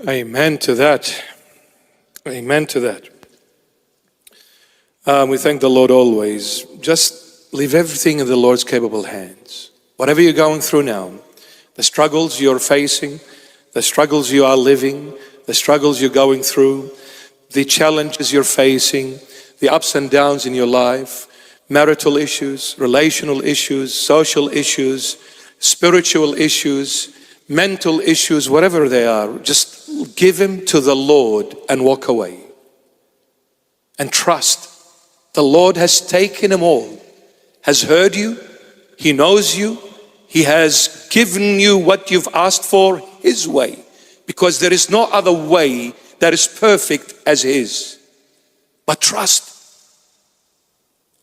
Amen to that. Amen to that. We thank the Lord always. Just leave everything in the Lord's capable hands. Whatever you're going through now, the struggles you're facing, the struggles you are living, the struggles you're going through, the challenges you're facing, the ups and downs in your life, marital issues, relational issues, social issues, spiritual issues, mental issues, whatever they are, just give them to the Lord and walk away. And trust. The Lord has taken them all, has heard you, He knows you, He has given you what you've asked for His way, because there is no other way that is perfect as His. But trust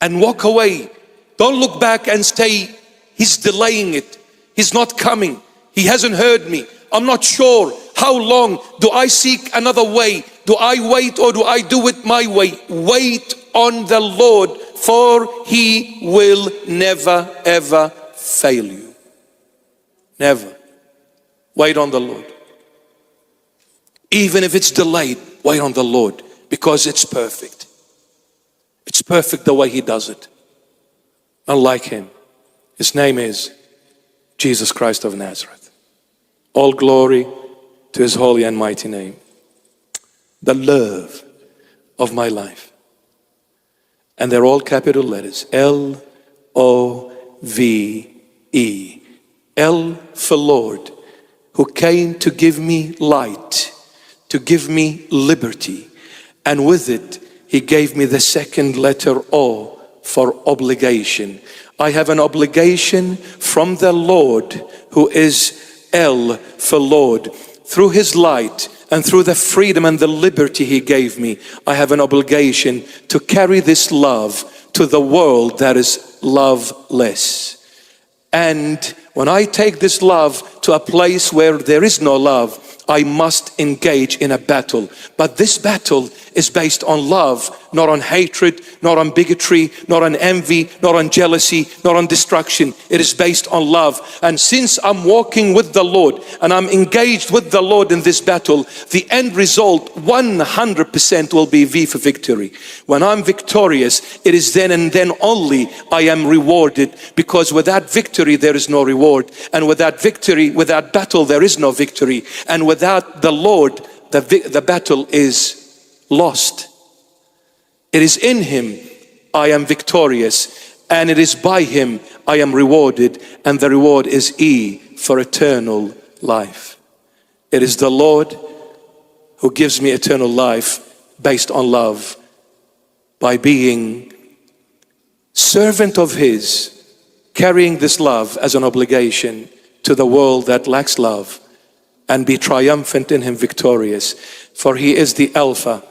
and walk away. Don't look back and say, He's delaying it, He's not coming, He hasn't heard me, I'm not sure. How long? Do I seek another way? Do I wait or do I do it my way? Wait on the Lord, for He will never ever fail you. Never. Wait on the Lord. Even if it's delayed, wait on the Lord, because it's perfect. It's perfect the way He does it. Unlike Him. His name is Jesus Christ of Nazareth. All glory to His holy and mighty name. The love of my life. And they're all capital letters. L-O-V-E. L for Lord, who came to give me light, to give me liberty. And with it, He gave me the second letter O for obligation. I have an obligation from the Lord, who is L for Lord. Through His light and through the freedom and the liberty He gave me, I have an obligation to carry this love to the world that is loveless. And when I take this love to a place where there is no love, I must engage in a battle. But this battle is based on love, not on hatred, not on bigotry, not on envy, not on jealousy, not on destruction. It is based on love. And since I'm walking with the Lord and I'm engaged with the Lord in this battle, the end result 100% will be V for victory. When I'm victorious, it is then and then only I am rewarded, because without victory there is no reward, and without victory, without battle, there is no victory, and without the Lord, the battle is lost. It is in Him I am victorious, and it is by Him I am rewarded, and the reward is E for eternal life. It is the Lord who gives me eternal life based on love, by being servant of His, carrying this love as an obligation to the world that lacks love, and be triumphant in Him, victorious. For He is the Alpha,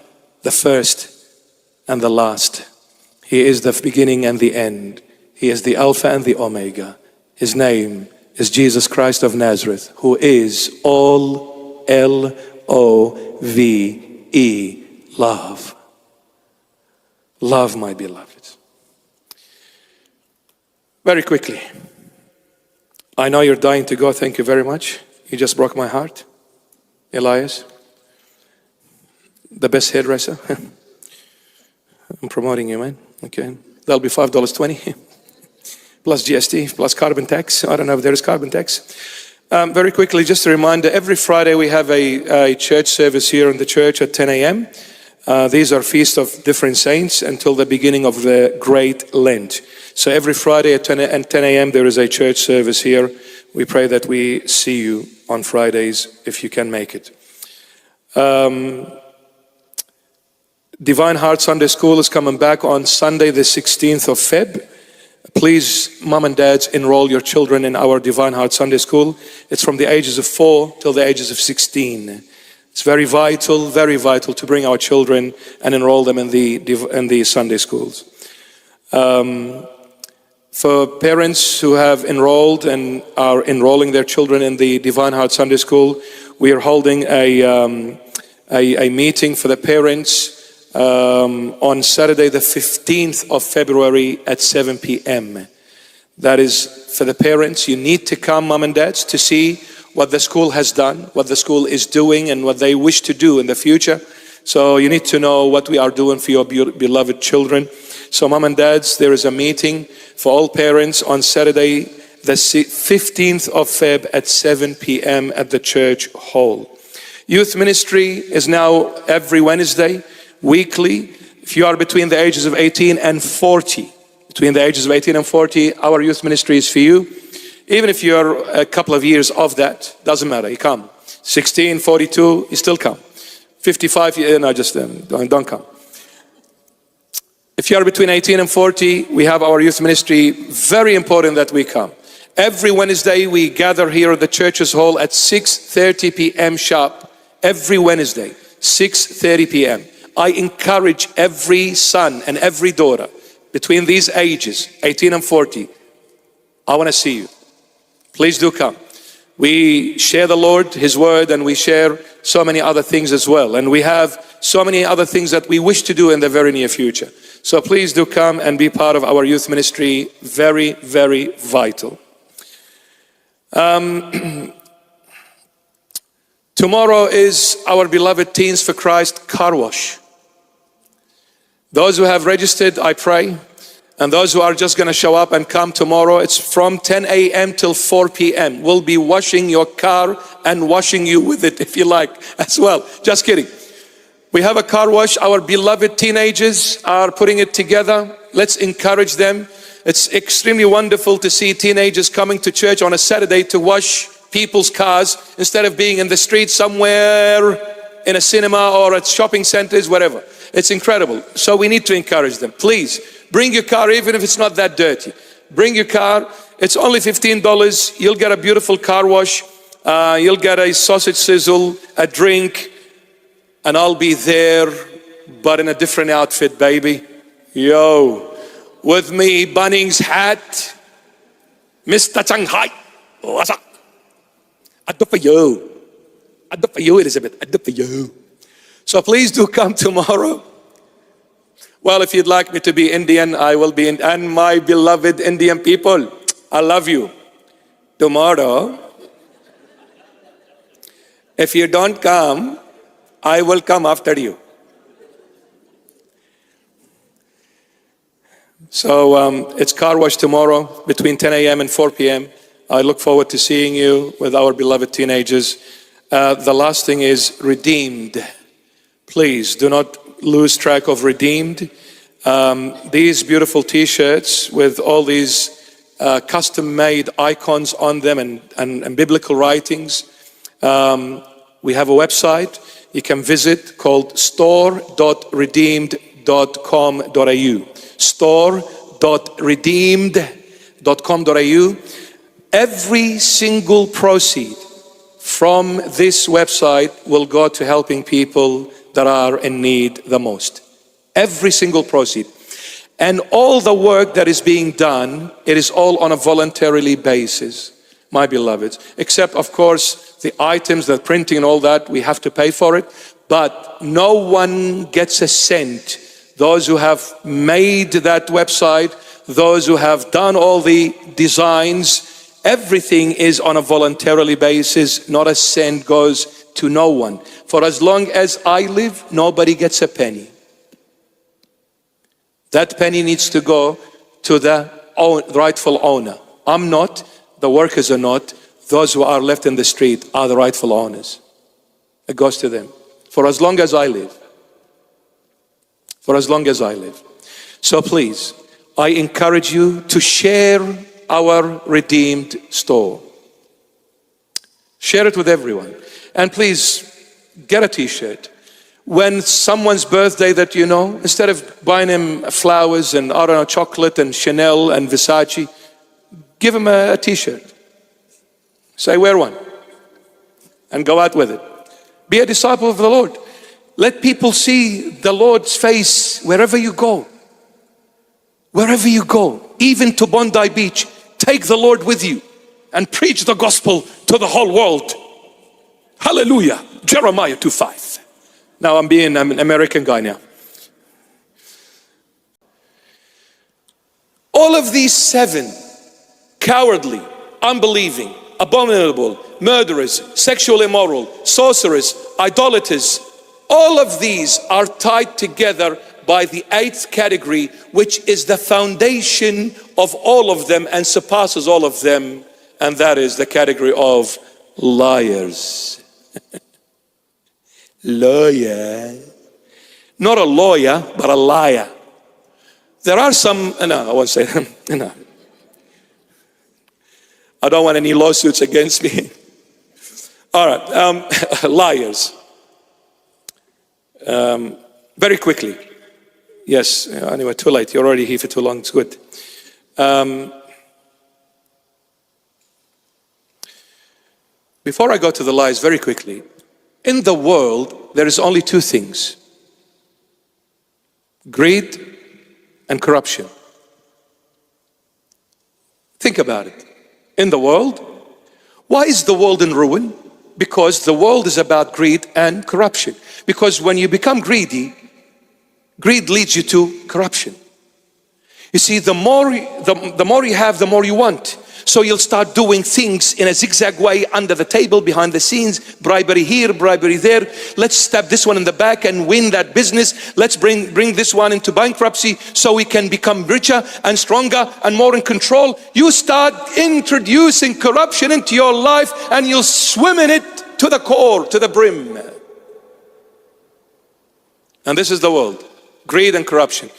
the first and the last. He is the beginning and the end. He is the Alpha and the Omega. His name is Jesus Christ of Nazareth, who is all L-O-V-E, love. Love, my beloved. Very quickly. I know you're dying to go. Thank you very much. You just broke my heart. Elias, the best hairdresser. I'm promoting you, man. Okay. That'll be $5.20 plus GST, plus carbon tax. I don't know if there is carbon tax. Very quickly, just a reminder, every Friday we have a church service here in the church at 10 a.m. These are feasts of different saints until the beginning of the Great Lent. So every Friday at 10 a.m. there is a church service here. We pray that we see you on Fridays if you can make it. Divine Heart Sunday School is coming back on Sunday the 16th of Feb. Please, mom and dads, enroll your children in our Divine Heart Sunday School. It's from the ages of 4 till the ages of 16. It's very vital to bring our children and enroll them in the Sunday schools. For parents who have enrolled and are enrolling their children in the Divine Heart Sunday School, we are holding a meeting for the parents on Saturday the 15th of February at 7 p.m. That is for the parents. You need to come, mom and dads, to see what the school has done, what the school is doing, and what they wish to do in the future. So you need to know what we are doing for your beloved children. So mom and dads, there is a meeting for all parents on Saturday, the 15th of Feb at 7 p.m. at the church hall. Youth ministry is now every Wednesday, weekly. If you are between the ages of 18 and 40, our youth ministry is for you. Even if you're a couple of years off that, doesn't matter, you come. 16, 42, you still come. 55, don't come. If you are between 18 and 40, we have our youth ministry. Very important that we come. Every Wednesday, we gather here at the church's hall at 6:30 p.m. sharp. Every Wednesday, 6:30 p.m. I encourage every son and every daughter between these ages, 18 and 40, I want to see you. Please do come. We share the Lord, His word, and we share so many other things as well. And we have so many other things that we wish to do in the very near future. So please do come and be part of our youth ministry. Very, very vital. Tomorrow is our beloved Teens for Christ car wash. Those who have registered, I pray, and those who are just going to show up and come tomorrow, it's from 10 a.m. till 4 p.m. We'll be washing your car and washing you with it if you like as well. Just kidding. We have a car wash. Our beloved teenagers are putting it together. Let's encourage them. It's extremely wonderful to see teenagers coming to church on a Saturday to wash people's cars instead of being in the street somewhere in a cinema or at shopping centers, whatever. It's incredible. So we need to encourage them. Please bring your car, even if it's not that dirty. Bring your car. It's only $15. You'll get a beautiful car wash. You'll get a sausage sizzle, a drink, and I'll be there, but in a different outfit, baby. Yo, with me, Bunnings hat, Mr. Shanghai. What's up? I do for you. I do for you, Elizabeth. I do for you. So please do come tomorrow. Well, if you'd like me to be Indian, I will be. And my beloved Indian people, I love you. Tomorrow, if you don't come, I will come after you. So it's car wash tomorrow between 10 a.m. and 4 p.m. I look forward to seeing you with our beloved teenagers. The last thing is redeemed. Please do not lose track of redeemed. These beautiful t-shirts with all these custom-made icons on them and biblical writings. We have a website you can visit called store.redeemed.com.au. store.redeemed.com.au. Every single proceed from this website will go to helping people that are in need the most. Every single proceed. And all the work that is being done, it is all on a voluntarily basis, my beloveds. Except, of course, the items, the printing and all that, we have to pay for it. But no one gets a cent. Those who have made that website, those who have done all the designs, everything is on a voluntarily basis. Not a cent goes to no one. For as long as I live, nobody gets a penny. That penny needs to go to the rightful owner. I'm not, the workers are not. Those who are left in the street are the rightful owners. It goes to them. For as long as I live. For as long as I live. So please, I encourage you to share our redeemed store. Share it with everyone. And please, get a t-shirt. When someone's birthday that you know, instead of buying him flowers and, I don't know, chocolate and Chanel and Versace, give him a t-shirt. Say, wear one. And go out with it. Be a disciple of the Lord. Let people see the Lord's face wherever you go. Wherever you go. Even to Bondi Beach. Take the Lord with you. And preach the gospel to the whole world. Hallelujah. Jeremiah 2:5. Now I'm an American guy now. All of these 7, cowardly, unbelieving, abominable, murderers, sexual immoral, sorcerers, idolaters. All of these are tied together by the eighth category, which is the foundation of all of them and surpasses all of them, and that is the category of liars. Lawyer. Not a lawyer, but a liar. There are some, no, I won't say them. No. I don't want any lawsuits against me. All right, liars. Very quickly. Yes, anyway, too late. You're already here for too long. It's good. Before I go to the lies, very quickly. In the world, there is only two things: greed and corruption. Think about it. In the world, why is the world in ruin? Because the world is about greed and corruption. Because when you become greedy, greed leads you to corruption. You see, the more you have, the more you want. So you'll start doing things in a zigzag way, under the table, behind the scenes, bribery here, bribery there. Let's stab this one in the back and win that business. Let's bring this one into bankruptcy so we can become richer and stronger and more in control. You start introducing corruption into your life and you'll swim in it to the core, to the brim. And this is the world: greed and corruption.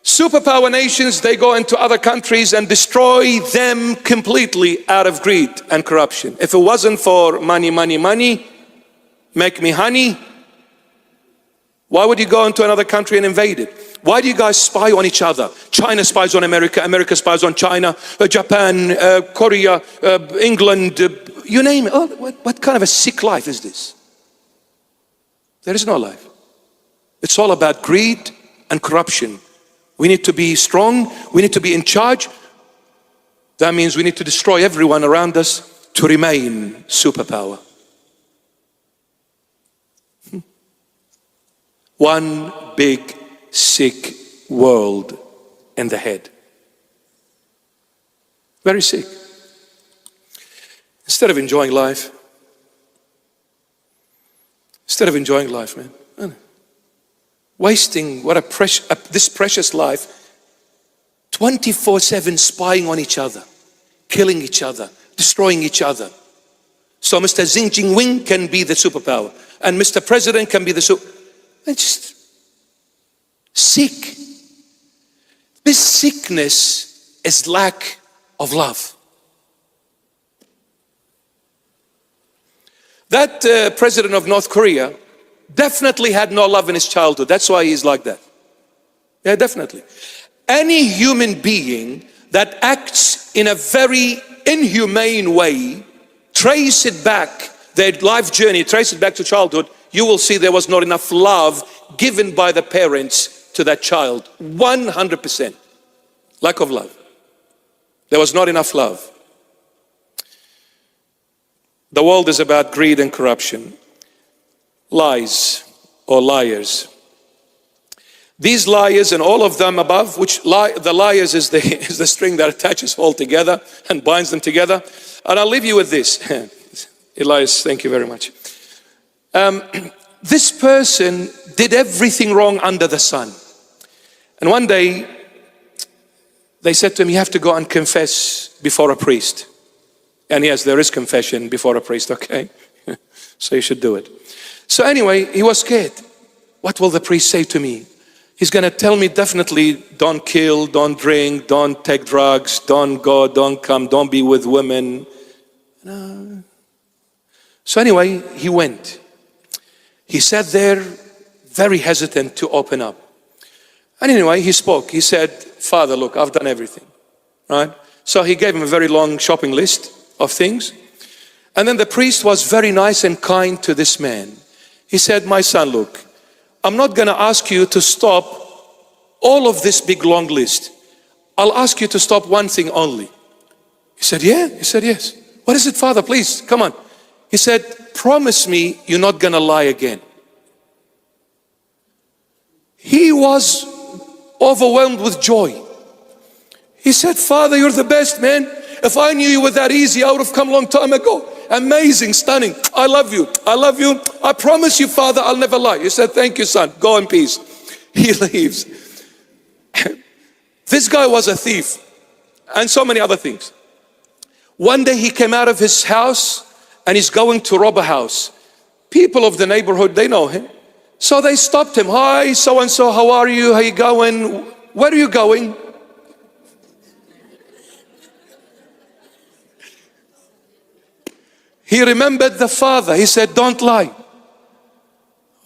Superpower nations, they go into other countries and destroy them completely out of greed and corruption. If it wasn't for money, money, money, make me honey, why would you go into another country and invade it? Why do you guys spy on each other? China spies on America, America spies on China, Japan, Korea, England, you name it. Oh, what kind of a sick life is this? There is no life. It's all about greed and corruption. We need to be strong. We need to be in charge. That means we need to destroy everyone around us to remain superpower. One big sick world in the head. Very sick. Instead of enjoying life, man. Wasting this precious life, 24/7 spying on each other, killing each other, destroying each other. So Mr. Xi Jinping can be the superpower, and Mr. President can be the It's just sick. This sickness is lack of love. That president of North Korea definitely had no love in his childhood. That's why he's like that. Yeah, definitely. Any human being that acts in a very inhumane way, trace it back, their life journey, trace it back to childhood, you will see there was not enough love given by the parents to that child. 100%. Lack of love. There was not enough love. The world is about greed and corruption. Lies or liars. These liars and all of them above, the liars is the string that attaches all together and binds them together. And I'll leave you with this. Elias, thank you very much. This person did everything wrong under the sun. And one day they said to him, you have to go and confess before a priest. And yes, there is confession before a priest, okay? So you should do it. So anyway, he was scared. What will the priest say to me? He's going to tell me definitely, don't kill, don't drink, don't take drugs, don't go, don't come, don't be with women. No. So anyway, he went. He sat there very hesitant to open up. And anyway, he spoke. He said, Father, look, I've done everything, right? So he gave him a very long shopping list of things. And then the priest was very nice and kind to this man. He said, my son, look, I'm not going to ask you to stop all of this big long list. I'll ask you to stop one thing only. He said, yeah? He said, yes. What is it, Father? Please, come on. He said, promise me you're not going to lie again. He was overwhelmed with joy. He said, Father, you're the best, man. If I knew you were that easy, I would have come a long time ago. Amazing, stunning. I love you. I love you. I promise you, Father, I'll never lie. He said, thank you, son. Go in peace. He leaves. This guy was a thief and so many other things. One day he came out of his house and he's going to rob a house. People of the neighborhood, they know him. So they stopped him. Hi, so-and-so, how are you? How you going? Where are you going? He remembered the father. He said, don't lie.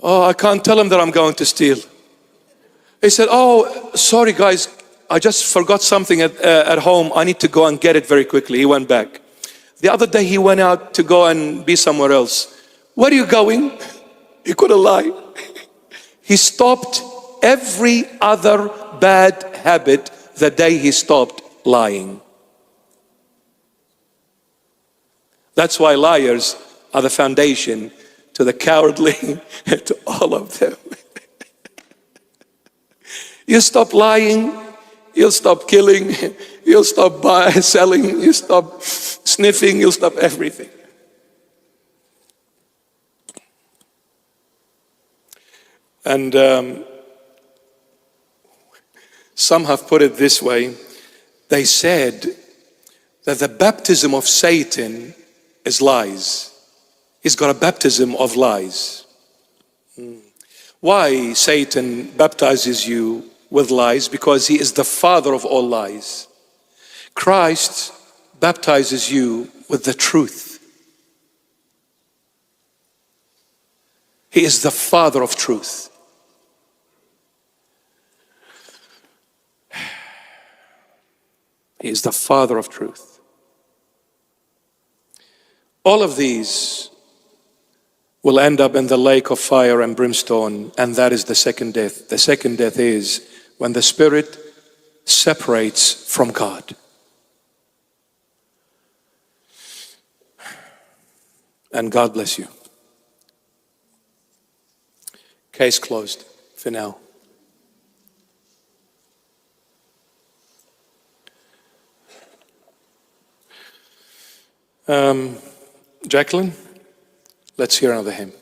Oh, I can't tell him that I'm going to steal. He said, oh, sorry guys, I just forgot something at home. I need to go and get it very quickly. He went back. The other day he went out to go and be somewhere else. Where are you going? He couldn't lie. He stopped every other bad habit the day he stopped lying. That's why liars are the foundation to the cowardly, to all of them. You stop lying, you'll stop killing, you'll stop selling, you'll stop sniffing, you'll stop everything. And some have put it this way. They said that the baptism of Satan is lies. He's got a baptism of lies. Why Satan baptizes you with lies? Because he is the father of all lies. Christ baptizes you with the truth. He is the father of truth. He is the father of truth. All of these will end up in the lake of fire and brimstone, and that is the second death. The second death is when the spirit separates from God. And God bless you. Case closed for now. Jacqueline, let's hear another hymn.